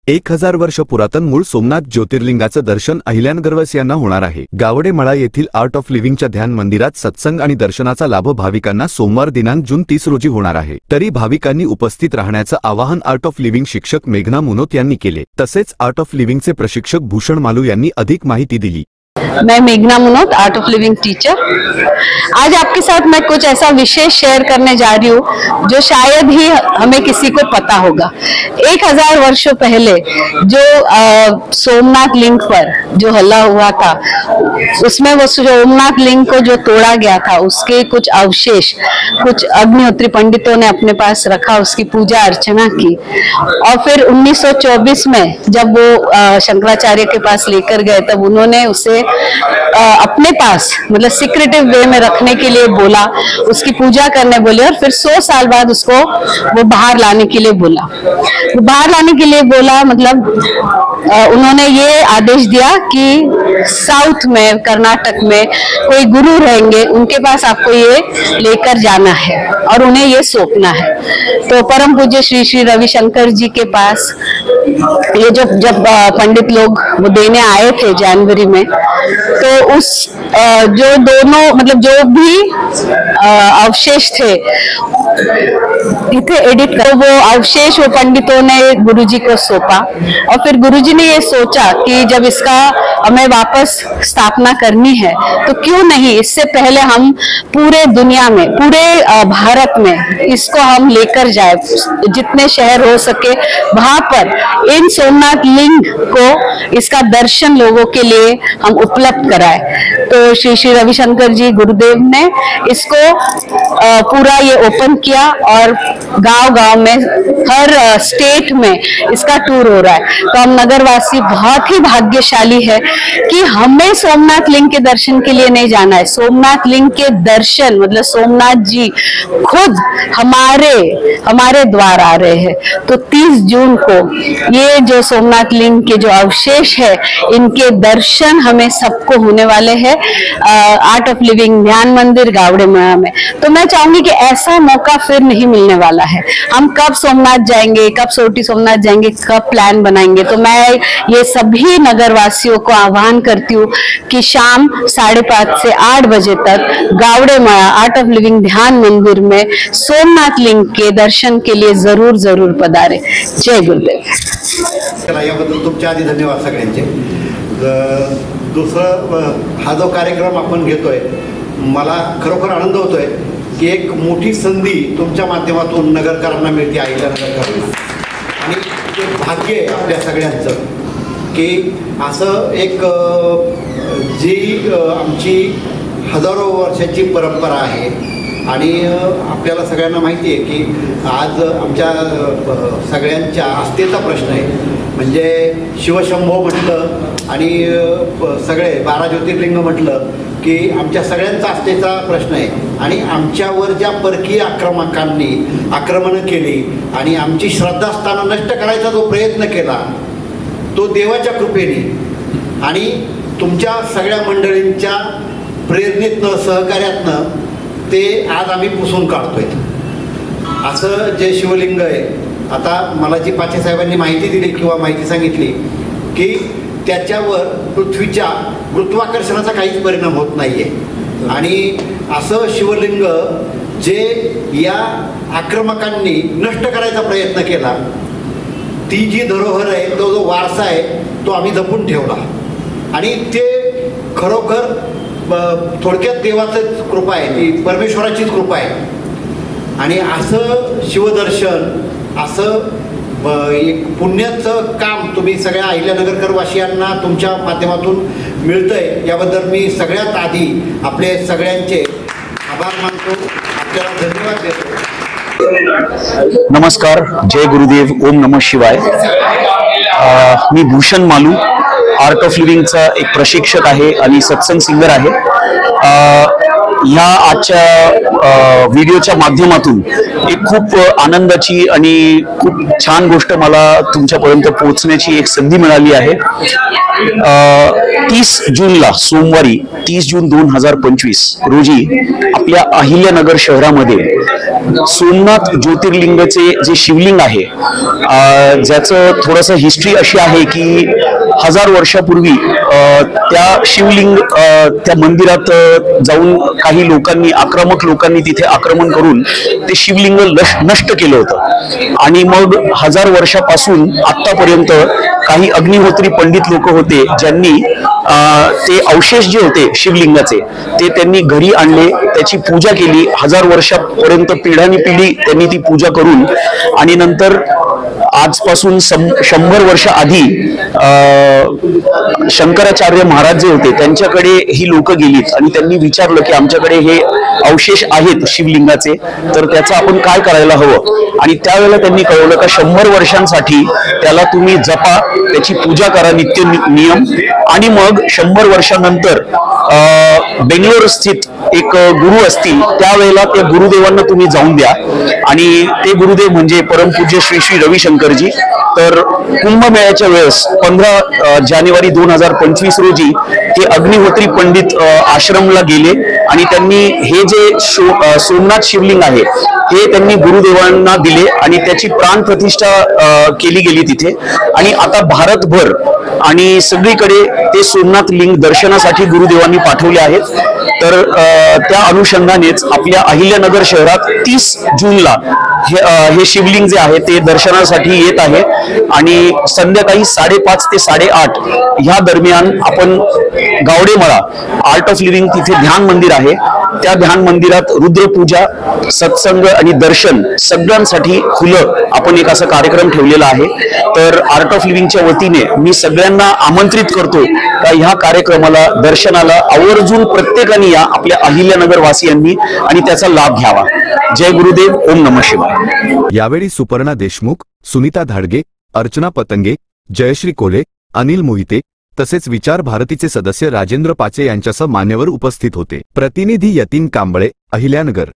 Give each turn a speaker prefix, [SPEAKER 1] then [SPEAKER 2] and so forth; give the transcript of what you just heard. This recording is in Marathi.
[SPEAKER 1] 1000 वर्ष पुरातन मूळ सोमनाथ ज्योतिर्लिंगाचं दर्शन अहिल्यानगरवासियांना होणार आहे। गावडे मळा येथील आर्ट ऑफ लिव्हिंगच्या ध्यान मंदिरात सत्संग आणि दर्शनाचा लाभ भाविकांना सोमवार दिनांक जून 30 रोजी होणार आहे। तरी भाविकांनी उपस्थित राहण्याचं आवाहन आर्ट ऑफ लिव्हिंग शिक्षक मेघना मुनोत यांनी केले। तसेच आर्ट ऑफ लिव्हिंगचे प्रशिक्षक भूषण मालू यांनी अधिक माहिती दिली।
[SPEAKER 2] मैं मेघना Munot, art of living teacher. आज आपके साथ मैं कुछ ऐसा विशेष शेयर करने जा रही हूँ जो शायद ही हमें किसी को पता होगा। 1000 वर्षों पहले जो सोमनाथ लिंग पर जो हल्ला हुआ था, उसमें वो सोमनाथ लिंग को जो तोड़ा गया था, उसके कुछ अवशेष कुछ अग्निहोत्री पंडितों ने अपने पास रखा, उसकी पूजा अर्चना की। और फिर 1924 में जब वो शंकराचार्य के पास लेकर गए, तब उन्होंने उसे अपने पास मतलब सीक्रेटिव वे में रखने के लिए बोला, उसकी पूजा करने बोले, और फिर 100 साल बाद उसको वो बाहर लाने के लिए बोला। बाहर लाने के लिए बोला मतलब उन्होंने ये आदेश दिया कि साउथ में, कर्नाटक में कोई गुरु रहेंगे, उनके पास आपको ये लेकर जाना है और उन्हें ये सौंपना है। तो परम पूज्य श्री श्री रविशंकर जी के पास ये जब पंडित लोग वो देने आए थे जनवरी में, तो उस जो दोनों मतलब जो भी अवशेष थे इथे एडिट कर, वो अवशेष वो पंडितों ने गुरुजी को सौंपा। और फिर गुरुजी ने ये सोचा कि जब इसका हमें वापस स्थापना करनी है तो क्यों नहीं इससे पहले हम पूरे दुनिया में, पूरे भारत में इसको हम लेकर जाए, जितने शहर हो सके वहां पर इन सोमनाथ लिंग को इसका दर्शन लोगों के लिए हम उपलब्ध कराए। तो श्री श्री रविशंकर जी गुरुदेव ने इसको पूरा ये ओपन किया और गांव-गांव में हर स्टेट में इसका टूर हो रहा है। तो हम नगरवासी बहुत ही भाग्यशाली है कि हमें सोमनाथ लिंग के दर्शन के लिए नहीं जाना है। सोमनाथ लिंग के दर्शन मतलब सोमनाथ जी खुद हमारे द्वार आ रहे हैं। तो 30 जून को ये जो सोमनाथ लिंग के जो अवशेष है, इनके दर्शन हमें सबको होने वाले हैं आर्ट ऑफ लिविंग ध्यान मंदिर गावड़े मळा में। तो मैं चाहूंगी कि ऐसा मौका फिर नहीं मिलने वाला है। हम कब सोमनाथ जाएंगे, कब सोटी सोमनाथ जाएंगे, कब प्लान बनाएंगे। तो मैं ये सभी नगरवासियों को आह्वान करती हूँ कि शाम 5:30 से 8 बजे तक गावड़े मळा आर्ट ऑफ लिविंग ध्यान मंदिर में सोमनाथ लिंग के दर्शन के लिए जरूर जरूर पधारे। जय गुरुदेव।
[SPEAKER 3] याबद्दल तुमच्या आधी धन्यवाद सगळ्यांचे। दुसरं हा जो कार्यक्रम आपण घेतोय, मला खरोखर आनंद होतोय की एक मोठी संधी तुमच्या माध्यमातून नगरकरांना मिळते, अहिल्यानगरकरांना। आणि ते भाग्य आहे आपल्या सगळ्यांचं की असं एक जी आमची हजारो वर्षाची परंपरा आहे आणि आपल्याला सगळ्यांना माहिती आहे की आज आमच्या सगळ्यांच्या आस्थेचा प्रश्न आहे। म्हणजे शिवशंभो म्हटलं आणि सगळे 12 ज्योतिर्लिंग म्हटलं की आमच्या सगळ्यांचा आस्थेचा प्रश्न आहे। आणि आमच्यावर ज्या परकीय आक्रमकांनी आक्रमणं केली आणि आमची श्रद्धास्थानं नष्ट करायचा जो प्रयत्न केला, तो देवाच्या कृपेने आणि तुमच्या सगळ्या मंडळींच्या प्रेरणेतनं, सहकार्यातनं ते आज आम्ही पुसून काढतोय। असं जे शिवलिंग आहे, आता मला जी पाचे साहेबांनी माहिती दिली किंवा माहिती सांगितली की त्याच्यावर पृथ्वीच्या गुरुत्वाकर्षणाचा काहीच परिणाम होत नाही आहे। आणि असं शिवलिंग जे या आक्रमकांनी नष्ट करायचा प्रयत्न केला, ती जी धरोहर आहे, तो जो वारसा आहे, तो आम्ही जपून ठेवला। आणि ते खरोखर थोडक्यात देवाचीच कृपा आहे, ती परमेश्वराचीच कृपा आहे। आणि असं शिवदर्शन, असं एक पुण्याचं काम तुम्ही सगळ्या अहिल्यानगरकर वासियांना तुमच्या माध्यमातून मिळतंय, याबद्दल मी सगळ्यात आधी आपले सगळ्यांचे आभार मानतो, आपल्याला धन्यवाद देतो।
[SPEAKER 4] नमस्कार, जय गुरुदेव, ओम नमः शिवाय। मी भूषण मालू, आर्ट ऑफ लिव्हिंगचा एक प्रशिक्षक आहे आणि सत्संग सिंगर आहे। ह्या आजच्या व्हिडिओच्या माध्यमातून एक खूप आनंदाची आणि खूप छान गोष्ट मला तुमच्यापर्यंत पोहोचण्याची एक संधी मिळाली आहे. 30 जूनला सोमवारी 30 जून 2025 रोजी आपल्या अहिल्यानगर शहरामध्ये सोमनाथ ज्योतिर्लिंगचे जे शिवलिंग आहे, ज्याचं थोडंसं हिस्ट्री अशी आहे की 1000 वर्षापूर्वी त्या शिवलिंग त्या मंदिरात जाऊन काही लोकांनी, आक्रमक लोकांनी तिथे आक्रमण करून ते शिवलिंग नष्ट केलं होतं. आणि मग 1000 वर्षापासून आतापर्यंत काही अग्निहोत्री पंडित लोक होते ज्यांनी ते अवशेष जे होते शिवलिंगाचे ते त्यांनी घरी आणले, त्याची पूजा केली. 1000 वर्षापर्यंत पिढ्यानपिढी त्यांनी ती पूजा करून आणि नंतर आजपासून 100 वर्ष आधी शंकराचार्य महाराज जे होते त्यांच्याकडे ही लोक गेलीत आणि त्यांनी विचारलं की आमच्याकडे हे अवशेष आहेत शिवलिंगाचे, तर त्याचं आपण काय करायला हवं. आणि त्यावेळेला त्यांनी कळवलं का 100 वर्षांसाठी त्याला तुम्ही जपा, त्याची पूजा करा नित्य नियम, आणि मग 100 वर्षानंतर बेंगलोर स्थित एक गुरु असतील त्यावेळेला त्या गुरुदेवांना तुम्ही जाऊन द्या. आणि ते गुरुदेव म्हणजे परमपूज्य श्री श्री रविशंकरजी. तर कुंभमेळ्याच्या वेळेस 15 जानेवारी 2025 रोजी हे अग्निहोत्री पंडित आश्रमला गेले आणि त्यांनी हे जे सोमनाथ शिवलिंग आहे हे त्यांनी गुरुदेवांना दिले आणि त्याची प्राण प्रतिष्ठा केली गेली तिथे. आणि आता भारतभर आणि सगळीकडे ते सोमनाथ लिंग दर्शनासाठी गुरुदेवांनी पाठवले आहेत. तर त्या अनुषंगानेच आपल्या अहिल्यानगर शहरात 30 जूनला हे शिवलिंग जे आहे ते दर्शनासाठी येत आहे. आणि संध्याकाळी 5:30 ते 8:30 ह्या दरम्यान आपण गावडेमळा आर्ट ऑफ लिव्हिंग तिथे ध्यान मंदिर आहे, त्या ध्यान मंदिरात रुद्रपूजा, सत्संग आणि दर्शन सगळ्यांसाठी खुलं आपण एक असा कार्यक्रम ठेवलेला आहे. तर आर्ट ऑफ लिव्हिंगच्या वतीने मी सगळ्यांना आमंत्रित करतो का ह्या कार्यक्रमाला दर्शनाला आवर्जून प्रत्येकाने या, आपल्या अहिल्यानगर वासियांनी, आणि त्याचा लाभ घ्यावा. जय गुरुदेव. ओम नमः शिवाय.
[SPEAKER 1] यावेळी सुपर्णा देशमुख, सुनीता धाडगे, अर्चना पतंगे, जयश्री कोल्हे, अनिल मोहिते तसेच विचार भारतीचे सदस्य राजेंद्र पाचे यांच्यासह मान्यवर उपस्थित होते. प्रतिनिधी यतीन कांबळे, अहिल्यानगर.